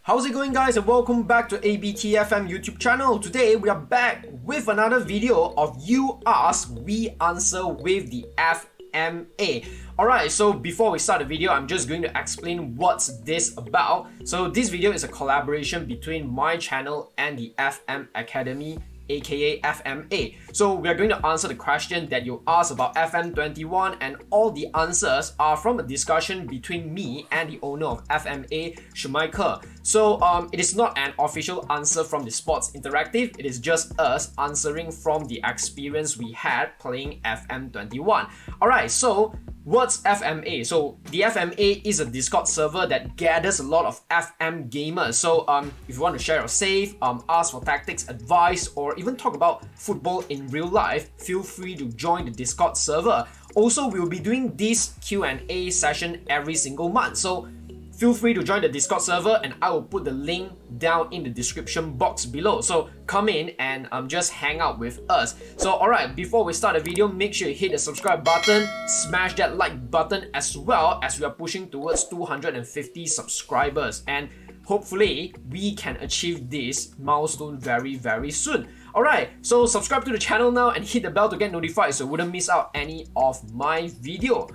How's it going, guys, and welcome back to ABTFM YouTube channel. Today we are back with another video of You Ask, We Answer with the FMA. Alright, so before we start the video, I'm just going to explain what's this about. So this video is a collaboration between my channel and the FM Academy, aka FMA. So we are going to answer the question that you asked about FM21, and all the answers are from a discussion between me and the owner of FMA, Shumaika. So it is not an official answer from the Sports Interactive, it is just us answering from the experience we had playing FM21. Alright, so what's FMA? So the FMA is a Discord server that gathers a lot of FM gamers. So if you want to share your save, ask for tactics, advice, or even talk about football in real life, feel free to join the Discord server. Also, we'll be doing this Q&A session every single month. So feel free to join the Discord server, and I will put the link down in the description box below. So come in and just hang out with us. So alright, before we start the video, make sure you hit the subscribe button, smash that like button, as well as we are pushing towards 250 subscribers. And hopefully we can achieve this milestone very soon. Alright, so subscribe to the channel now and hit the bell to get notified so you wouldn't miss out any of my video.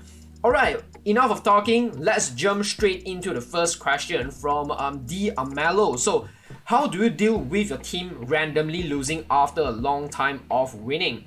Alright, enough of talking, let's jump straight into the first question from D. Amelo. So, how do you deal with your team randomly losing after a long time of winning?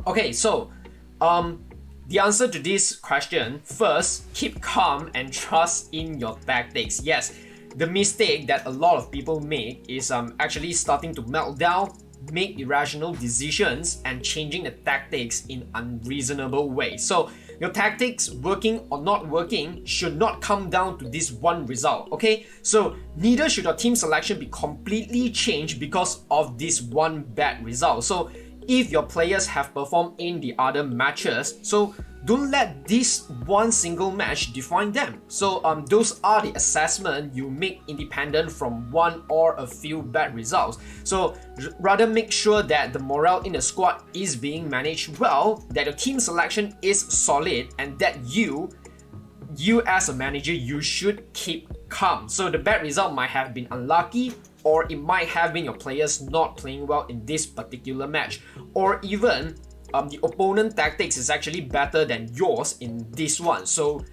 Okay, so the answer to this question, first, keep calm and trust in your tactics. Yes, the mistake that a lot of people make is actually starting to melt down, make irrational decisions, and changing the tactics in unreasonable ways. So your tactics, working or not working, should not come down to this one result, okay? So neither should your team selection be completely changed because of this one bad result. So if your players have performed in the other matches, so don't let this one single match define them. So those are the assessment you make independent from one or a few bad results. So rather make sure that the morale in the squad is being managed well, that your team selection is solid, and that you as a manager, you should keep calm. So the bad result might have been unlucky, or it might have been your players not playing well in this particular match, or even the opponent tactics is actually better than yours in this one, so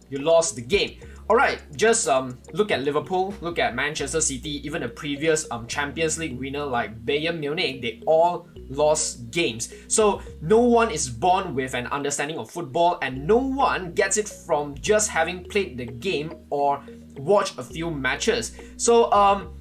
you lost the game. Alright, just look at Liverpool, look at Manchester City, even the previous Champions League winner like Bayern Munich, they all lost games. So no one is born with an understanding of football, and no one gets it from just having played the game or watched a few matches. So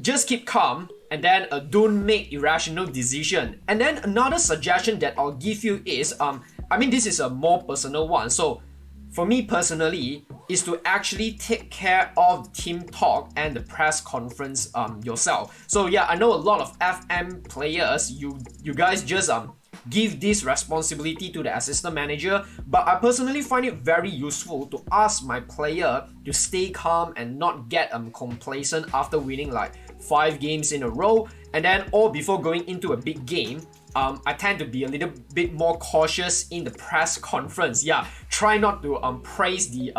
just keep calm, and then don't make irrational decision. And then another suggestion that I'll give you is, I mean, this is a more personal one. So for me personally, is to actually take care of team talk and the press conference yourself. So yeah, I know a lot of FM players, you guys just give this responsibility to the assistant manager, but I personally find it very useful to ask my player to stay calm and not get complacent after winning like 5 games in a row, and then or before going into a big game. I tend to be a little bit more cautious in the press conference. Yeah, try not to praise the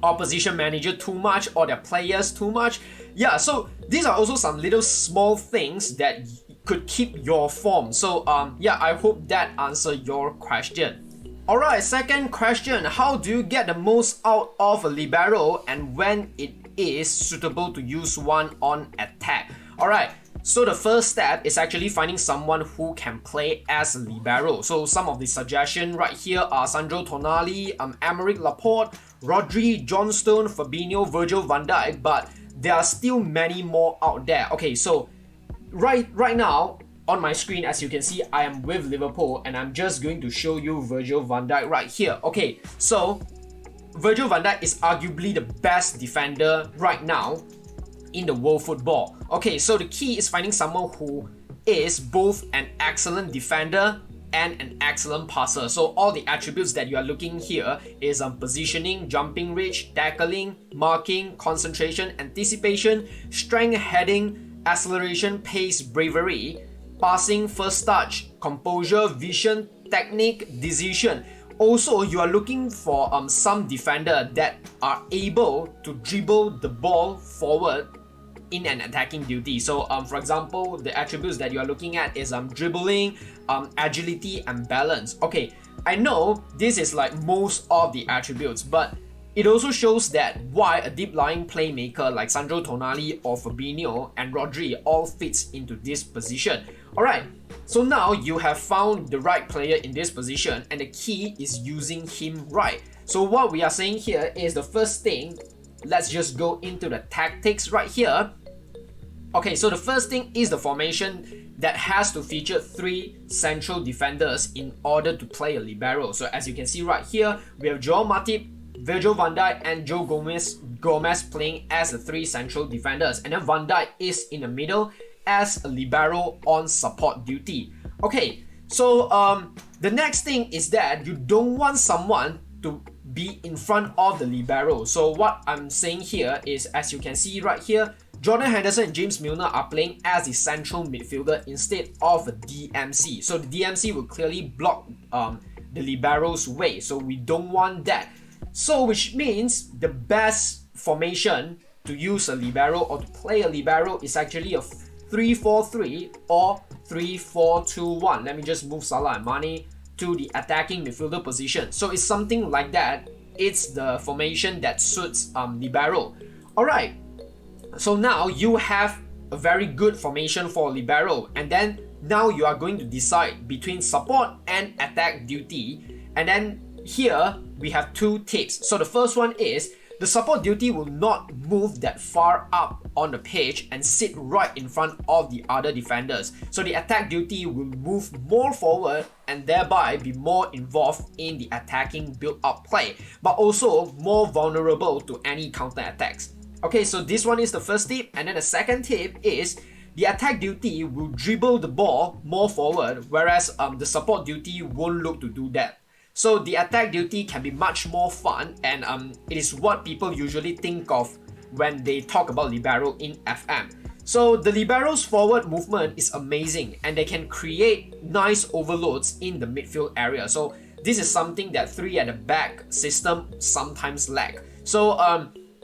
opposition manager too much or their players too much. Yeah, so these are also some little small things that could keep your form. So yeah, I hope that answers your question. Alright, second question, how do you get the most out of a libero and when it is suitable to use one on attack? Alright, so the first step is actually finding someone who can play as a libero. So some of the suggestions right here are Sandro Tonali, Aymeric Laporte, Rodri, John Stone, Fabinho, Virgil van Dijk, but there are still many more out there. Okay, so right now on my screen, as you can see, I am with Liverpool, and I'm just going to show you Virgil van Dijk right here. Okay, so Virgil van Dijk is arguably the best defender right now in the world football. Okay, so the key is finding someone who is both an excellent defender and an excellent passer. So all the attributes that you are looking here is positioning, jumping reach, tackling, marking, concentration, anticipation, strength, heading, acceleration, pace, bravery, passing, first touch, composure, vision, technique, decision. Also, you are looking for some defender that are able to dribble the ball forward in an attacking duty. So for example, the attributes that you are looking at is dribbling, agility, and balance. Okay, I know this is like most of the attributes, but it also shows that why a deep lying playmaker like Sandro Tonali or Fabinho and Rodri all fits into this position. Alright, so now you have found the right player in this position, and the key is using him right. So what we are saying here is the first thing, let's just go into the tactics right here. Okay, so the first thing is the formation that has to feature 3 central defenders in order to play a libero. So as you can see right here, we have Joao Matip, Virgil van Dijk, and Joe Gomez playing as the 3 central defenders, and then Van Dijk is in the middle as a libero on support duty. Okay, so the next thing is that you don't want someone to be in front of the libero. So what I'm saying here is, as you can see right here, Jordan Henderson and James Milner are playing as the central midfielder instead of a DMC. So the DMC will clearly block the libero's way, so we don't want that. So which means the best formation to use a libero or to play a libero is actually a 3-4-3 or 3-4-2-1. Let me just move Salah and Mane to the attacking midfielder position. So it's something like that. It's the formation that suits libero. Alright, so now you have a very good formation for libero, and then now you are going to decide between support and attack duty. And then here we have 2 tips. So the first one is the support duty will not move that far up on the pitch and sit right in front of the other defenders. So the attack duty will move more forward and thereby be more involved in the attacking build-up play, but also more vulnerable to any counter-attacks. Okay, so this one is the first tip, and then the second tip is the attack duty will dribble the ball more forward, whereas the support duty won't look to do that. So the attack duty can be much more fun, and it is what people usually think of when they talk about libero in FM. So the libero's forward movement is amazing, and they can create nice overloads in the midfield area. So this is something that 3 at the back system sometimes lack. So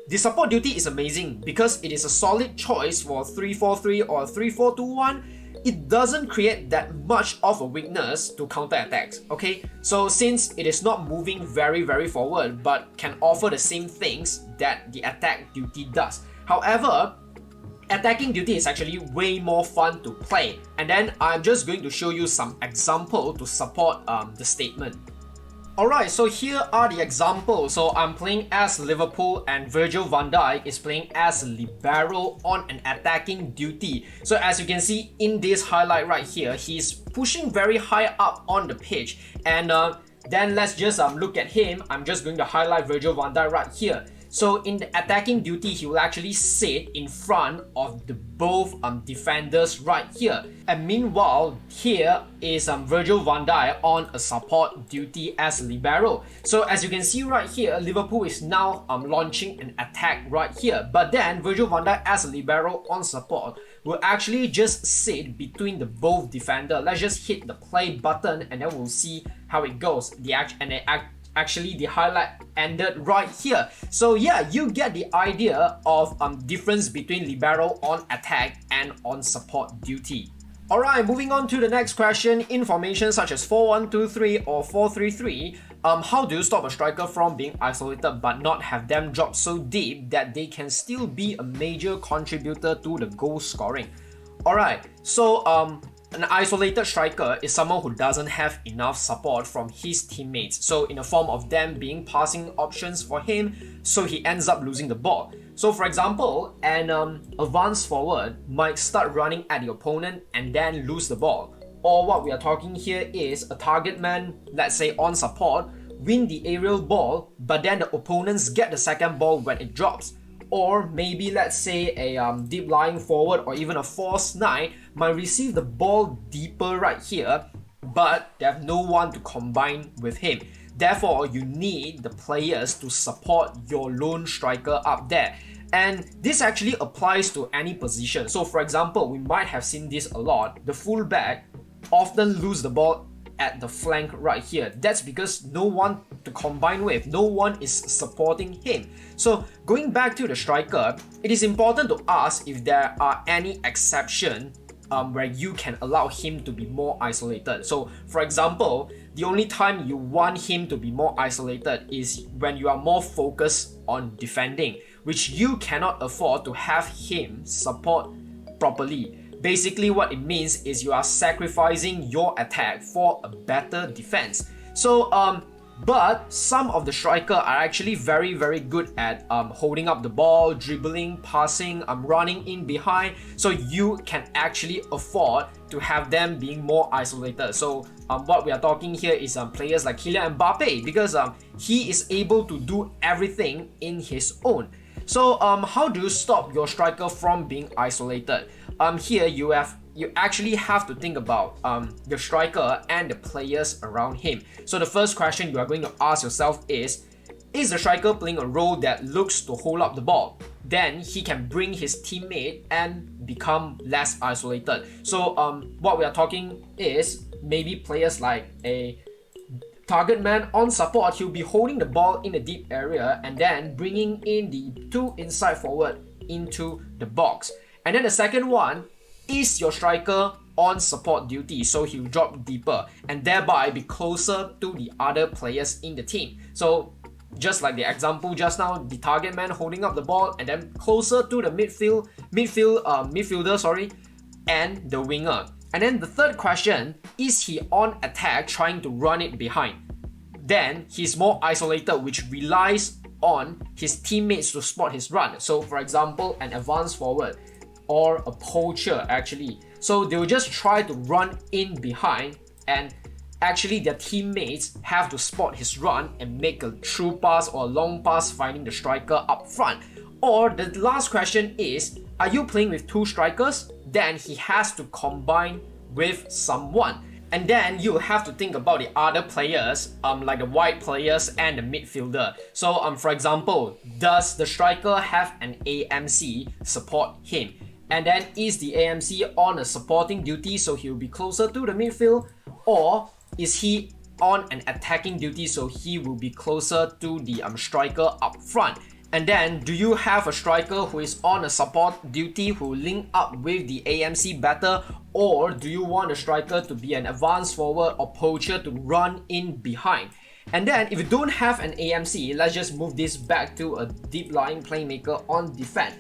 the support duty is amazing because it is a solid choice for 3-4-3 or 3-4-2-1. It doesn't create that much of a weakness to counter-attacks, okay? So since it is not moving very forward but can offer the same things that the attack duty does. However, attacking duty is actually way more fun to play, and then I'm just going to show you some example to support the statement. Alright, so here are the examples. So I'm playing as Liverpool and Virgil van Dijk is playing as libero on an attacking duty. So as you can see in this highlight right here, he's pushing very high up on the pitch, and then let's just look at him. I'm just going to highlight Virgil van Dijk right here. So in the attacking duty, he will actually sit in front of the both defenders right here. And meanwhile, here is Virgil van Dijk on a support duty as libero. So as you can see right here, Liverpool is now launching an attack right here. But then Virgil van Dijk as a libero on support will actually just sit between the both defender. Let's just hit the play button and then we'll see how it goes. Actually, the highlight ended right here. So yeah, you get the idea of difference between libero on attack and on support duty. Alright, moving on to the next question. In formations such as 4-1-2-3 or 4-3-3, how do you stop a striker from being isolated but not have them drop so deep that they can still be a major contributor to the goal scoring? Alright, so an isolated striker is someone who doesn't have enough support from his teammates, so in the form of them being passing options for him, so he ends up losing the ball. So for example, an advanced forward might start running at the opponent and then lose the ball. Or what we are talking here is a target man, let's say on support, win the aerial ball, but then the opponents get the second ball when it drops. Or maybe let's say a deep lying forward or even a false 9 might receive the ball deeper right here, but they have no one to combine with him. Therefore, you need the players to support your lone striker up there. And this actually applies to any position. So for example, we might have seen this a lot. The fullback often lose the ball at the flank right here. That's because no one to combine with, no one is supporting him. So going back to the striker, it is important to ask if there are any exception where you can allow him to be more isolated. So for example, the only time you want him to be more isolated is when you are more focused on defending, which you cannot afford to have him support properly. Basically what it means is you are sacrificing your attack for a better defense. So but some of the striker are actually very good at holding up the ball, dribbling, passing, running in behind. So you can actually afford to have them being more isolated. So what we are talking here is players like Kylian Mbappe, because he is able to do everything in his own. So how do you stop your striker from being isolated? Here you actually have to think about the striker and the players around him. So the first question you are going to ask yourself is the striker playing a role that looks to hold up the ball? Then he can bring his teammate and become less isolated. So what we are talking is maybe players like a target man on support. He'll be holding the ball in the deep area and then bringing in the two inside forward into the box. And then the second one is your striker on support duty, so he'll drop deeper and thereby be closer to the other players in the team. So just like the example just now, the target man holding up the ball and then closer to the midfielder, and the winger. And then the third question, is he on attack trying to run it behind? Then he's more isolated, which relies on his teammates to spot his run. So for example, an advanced forward or a poacher actually. So they'll just try to run in behind, and actually their teammates have to spot his run and make a true pass or a long pass finding the striker up front. Or the last question is, are you playing with two strikers? Then he has to combine with someone. And then you have to think about the other players, like the wide players and the midfielder. So for example, does the striker have an AMC support him? And then is the AMC on a supporting duty, so he'll be closer to the midfield? Or is he on an attacking duty, so he will be closer to the striker up front? And then do you have a striker who is on a support duty who link up with the AMC better? Or do you want a striker to be an advanced forward or poacher to run in behind? And then if you don't have an AMC, let's just move this back to a deep lying playmaker on defense.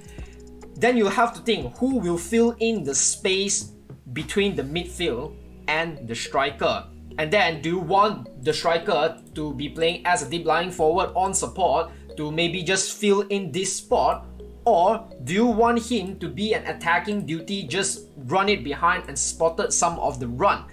Then you have to think who will fill in the space between the midfield and the striker. And then do you want the striker to be playing as a deep lying forward on support to maybe just fill in this spot? Or do you want him to be an attacking duty, just run it behind and spotted some of the run?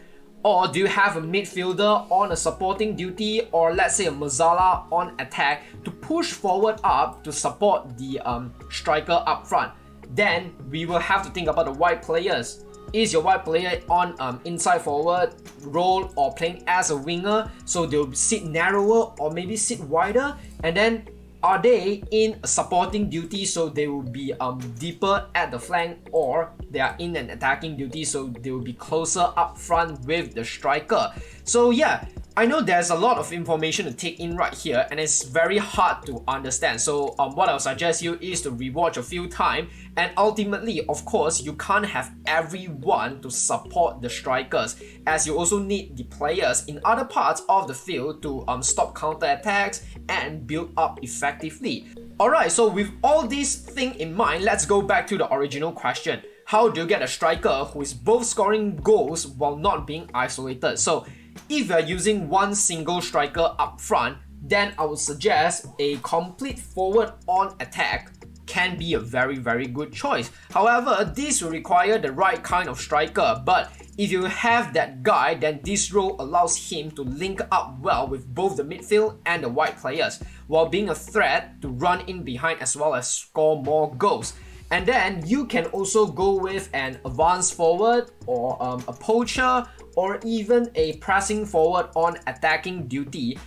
Or do you have a midfielder on a supporting duty, or let's say a Mazzala on attack to push forward up to support the striker up front? Then we will have to think about the wide players. Is your wide player on inside forward role or playing as a winger, so they'll sit narrower or maybe sit wider? And then are they in a supporting duty, so they will be deeper at the flank, or they are in an attacking duty, so they will be closer up front with the striker? So yeah, I know there's a lot of information to take in right here, and it's very hard to understand. So what I'll suggest you is to rewatch a few times, and ultimately, of course, you can't have everyone to support the strikers, as you also need the players in other parts of the field to stop counter-attacks and build up effectively. Alright, so with all these things in mind, let's go back to the original question. How do you get a striker who is both scoring goals while not being isolated? So if you're using one single striker up front, then I would suggest a complete forward on attack can be a very good choice. However, this will require the right kind of striker, but if you have that guy, then this role allows him to link up well with both the midfield and the wide players, while being a threat to run in behind as well as score more goals. And then you can also go with an advanced forward or a poacher, or even a pressing forward on attacking duty.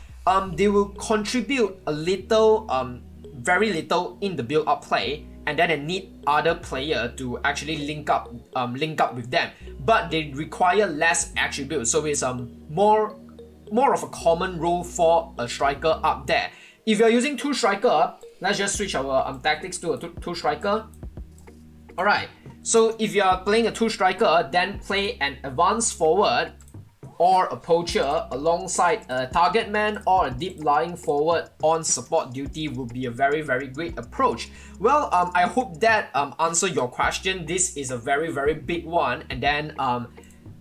They will contribute a little, very little in the build-up play, and then they need other player to actually link up with them, but they require less attributes, so it's more of a common role for a striker up there. If you're using two striker, let's just switch our tactics to a two striker. Alright, so if you are playing a two striker, then play an advanced forward or a poacher alongside a target man or a deep lying forward on support duty would be a very great approach. Well, I hope that answered your question. This is a very big one, and then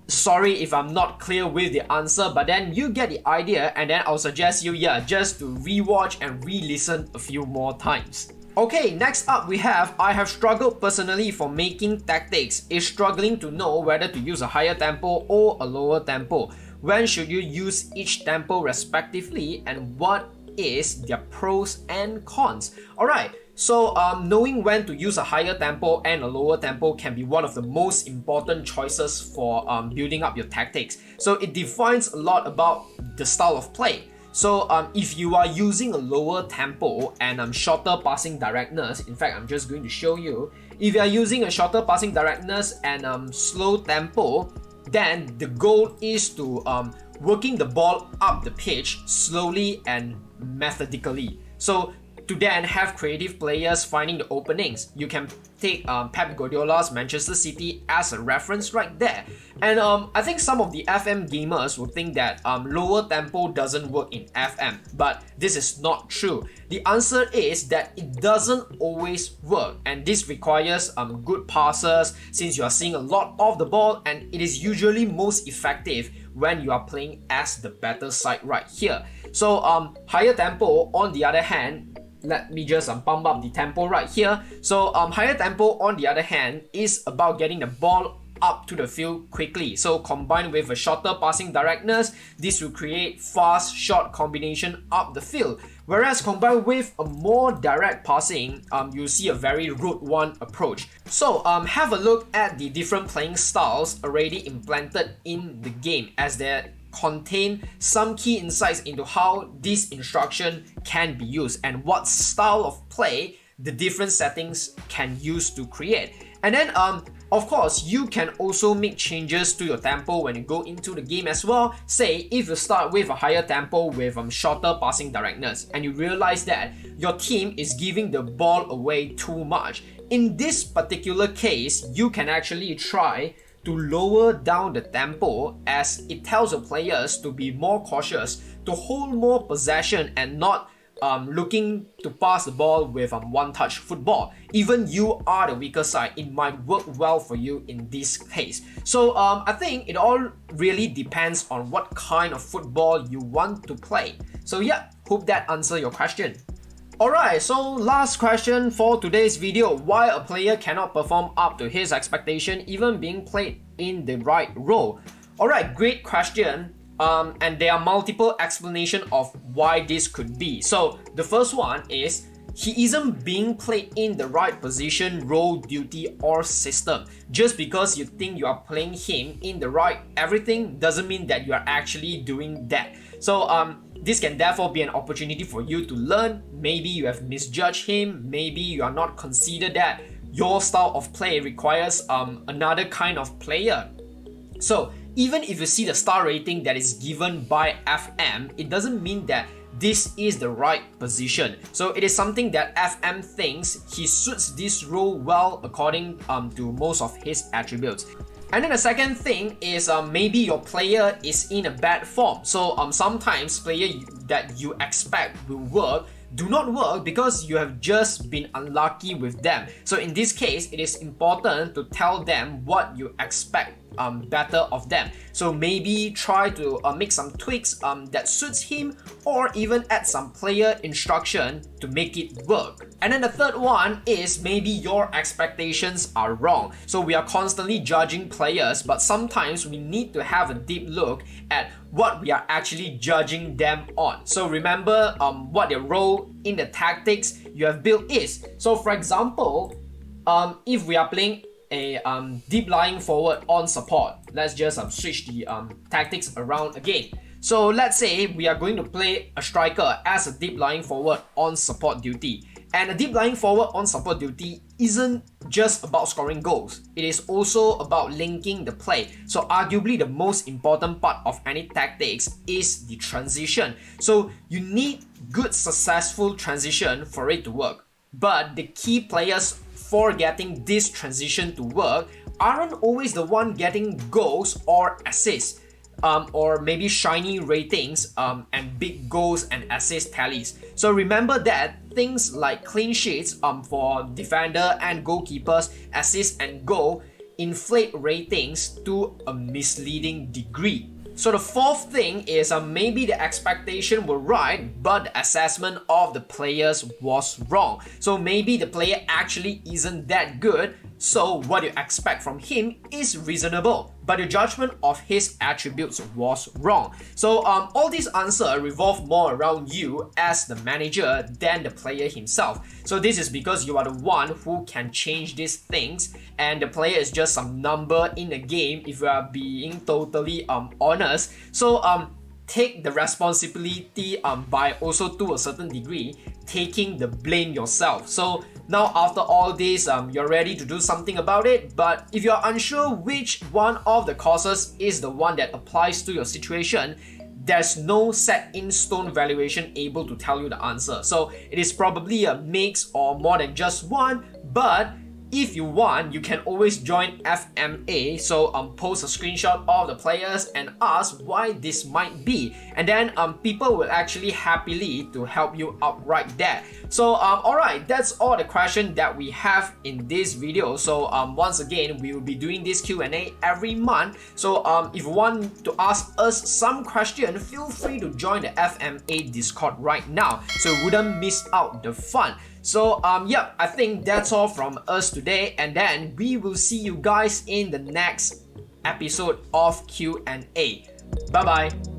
sorry if I'm not clear with the answer, but then you get the idea, and then I'll suggest you just to rewatch and re-listen a few more times. Okay, next up we have, I have struggled personally for making tactics, is struggling to know whether to use a higher tempo or a lower tempo. When should you use each tempo respectively, and what is their pros and cons? Alright, so knowing when to use a higher tempo and a lower tempo can be one of the most important choices for building up your tactics. So it defines a lot about the style of play. So if you are using a lower tempo and shorter passing directness, in fact I'm just going to show you, if you are using a shorter passing directness and slow tempo, then the goal is to working the ball up the pitch slowly and methodically. So to then have creative players finding the openings. You can take Pep Guardiola's Manchester City as a reference right there. And I think some of the FM gamers will think that lower tempo doesn't work in FM, but this is not true. The answer is that it doesn't always work, and this requires good passes since you are seeing a lot of the ball, and it is usually most effective when you are playing as the better side right here. So higher tempo on the other hand, let me just pump up the tempo right here. So higher tempo on the other hand is about getting the ball up to the field quickly. So combined with a shorter passing directness, this will create fast short combination up the field. Whereas combined with a more direct passing, you'll see a very route one approach. So have a look at the different playing styles already implanted in the game, as they contain some key insights into how this instruction can be used and what style of play the different settings can use to create. And then of course you can also make changes to your tempo when you go into the game as well. Say if you start with a higher tempo with shorter passing directness and you realize that your team is giving the ball away too much, in this particular case you can actually try to lower down the tempo, as it tells the players to be more cautious, to hold more possession and not looking to pass the ball with one-touch football. Even you are the weaker side, it might work well for you in this case. So I think it all really depends on what kind of football you want to play. So yeah, hope that answers your question. Alright, so last question for today's video. Why a player cannot perform up to his expectation even being played in the right role? Alright, great question. And there are multiple explanations of why this could be. So the first one is he isn't being played in the right position, role, duty or system. Just because you think you are playing him in the right everything doesn't mean that you are actually doing that. So this can therefore be an opportunity for you to learn. Maybe you have misjudged him, maybe you are not considered that your style of play requires another kind of player. So even if you see the star rating that is given by FM, it doesn't mean that this is the right position. So it is something that FM thinks he suits this role well according to most of his attributes. And then the second thing is maybe your player is in a bad form. So sometimes player that you expect will work do not work because you have just been unlucky with them. So in this case, it is important to tell them what you expect better of them. So maybe try to make some tweaks that suits him, or even add some player instruction to make it work. And then the third one is maybe your expectations are wrong. So we are constantly judging players, but sometimes we need to have a deep look at what we are actually judging them on. So remember what their role in the tactics you have built is. So for example, if we are playing a deep lying forward on support, let's just switch the tactics around again. So let's say we are going to play a striker as a deep lying forward on support duty. And a deep lying forward on support duty isn't just about scoring goals. It is also about linking the play. So arguably the most important part of any tactics is the transition. So you need good successful transition for it to work. But the key players for getting this transition to work aren't always the one getting goals or assists. Or maybe shiny ratings and big goals and assist tallies. So remember that things like clean sheets for defender and goalkeepers, assist and goal inflate ratings to a misleading degree. So the fourth thing is maybe the expectation were right, but the assessment of the players was wrong. So maybe the player actually isn't that good, so what you expect from him is reasonable, but your judgment of his attributes was wrong. So all these answers revolve more around you as the manager than the player himself. So this is because you are the one who can change these things, and the player is just some number in the game if you are being totally honest. So take the responsibility by also to a certain degree taking the blame yourself. So now after all this, you're ready to do something about it, but if you're unsure which one of the causes is the one that applies to your situation, there's no set in stone valuation able to tell you the answer. So it is probably a mix or more than just one, but if you want, you can always join FMA, so post a screenshot of the players and ask why this might be, and then people will actually happily to help you out right there. So alright, that's all the question that we have in this video. So once again, we will be doing this Q&A every month. So if you want to ask us some question, feel free to join the FMA Discord right now, so you wouldn't miss out the fun. So yep, I think that's all from us today, and then we will see you guys in the next episode of Q&A. Bye bye.